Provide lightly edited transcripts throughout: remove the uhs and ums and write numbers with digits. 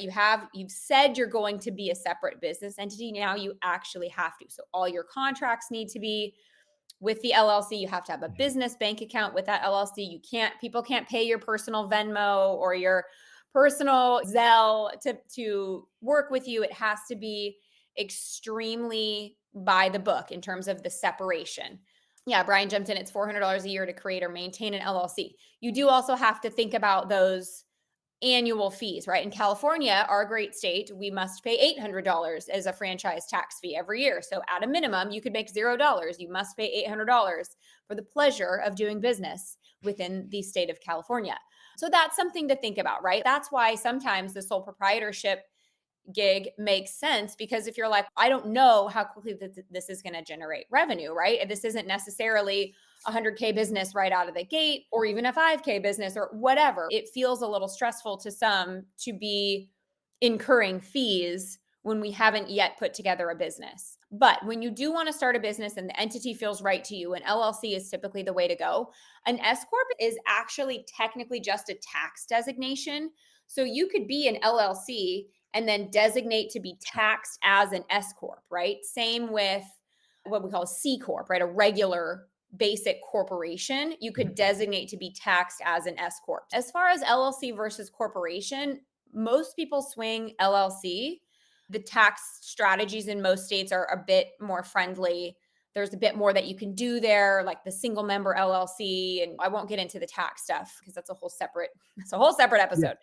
You've said you're going to be a separate business entity. Now you actually have to. So all your contracts need to be with the LLC. You have to have a Mhm. business bank account with that LLC. People can't pay your personal Venmo or your personal Zelle to work with you. It has to be extremely by the book in terms of the separation. Yeah, Brian jumped in. It's $400 a year to create or maintain an LLC. You do also have to think about those annual fees, right? In California, our great state, we must pay $800 as a franchise tax fee every year. So at a minimum, you could make $0. You must pay $800 for the pleasure of doing business within the state of California. So that's something to think about, right? That's why sometimes the sole proprietorship gig makes sense, because if you're like, I don't know how quickly this is going to generate revenue, right? This isn't necessarily a 100K business right out of the gate, or even a 5K business or whatever. It feels a little stressful to some to be incurring fees when we haven't yet put together a business. But when you do want to start a business and the entity feels right to you, an LLC is typically the way to go. An S corp is actually technically just a tax designation. So you could be an LLC and then designate to be taxed as an S corp, right? Same with what we call a C corp, right? A regular basic corporation, you could designate to be taxed as an S corp. As far as LLC versus corporation, most people swing LLC. The tax strategies in most states are a bit more friendly. There's a bit more that you can do there, like the single member LLC. And I won't get into the tax stuff because that's a whole separate Yeah. episode.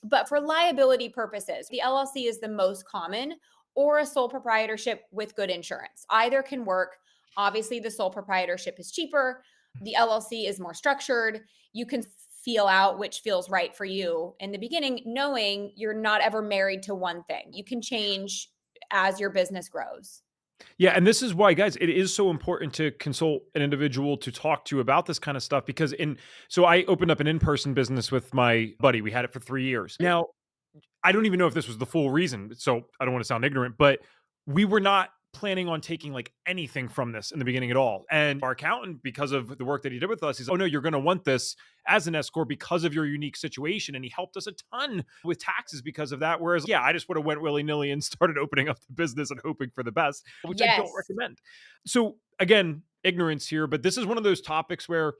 But for liability purposes, the LLC is the most common, or a sole proprietorship with good insurance. Either can work. Obviously, the sole proprietorship is cheaper. The LLC is more structured. You can feel out which feels right for you in the beginning, knowing you're not ever married to one thing. You can change as your business grows. Yeah, and this is why, guys, it is so important to consult an individual to talk to about this kind of stuff because I opened up an in-person business with my buddy. We had it for 3 years. Now, I don't even know if this was the full reason, so I don't want to sound ignorant, but we were not planning on taking like anything from this in the beginning at all. And our accountant, because of the work that he did with us, he's, oh no, you're going to want this as an escort because of your unique situation. And he helped us a ton with taxes because of that. Whereas, yeah, I just would have went willy nilly and started opening up the business and hoping for the best, which I don't Yes. recommend. So again, ignorance here, but this is one of those topics where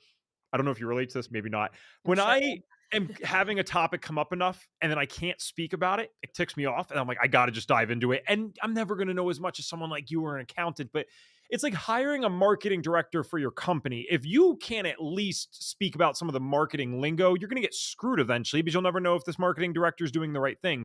I don't know if you relate to this, maybe not. I'm When sure. I am having a topic come up enough and then I can't speak about it, it ticks me off. And I'm like, I got to just dive into it. And I'm never going to know as much as someone like you or an accountant, but it's like hiring a marketing director for your company. If you can't at least speak about some of the marketing lingo, you're going to get screwed eventually because you'll never know if this marketing director is doing the right thing.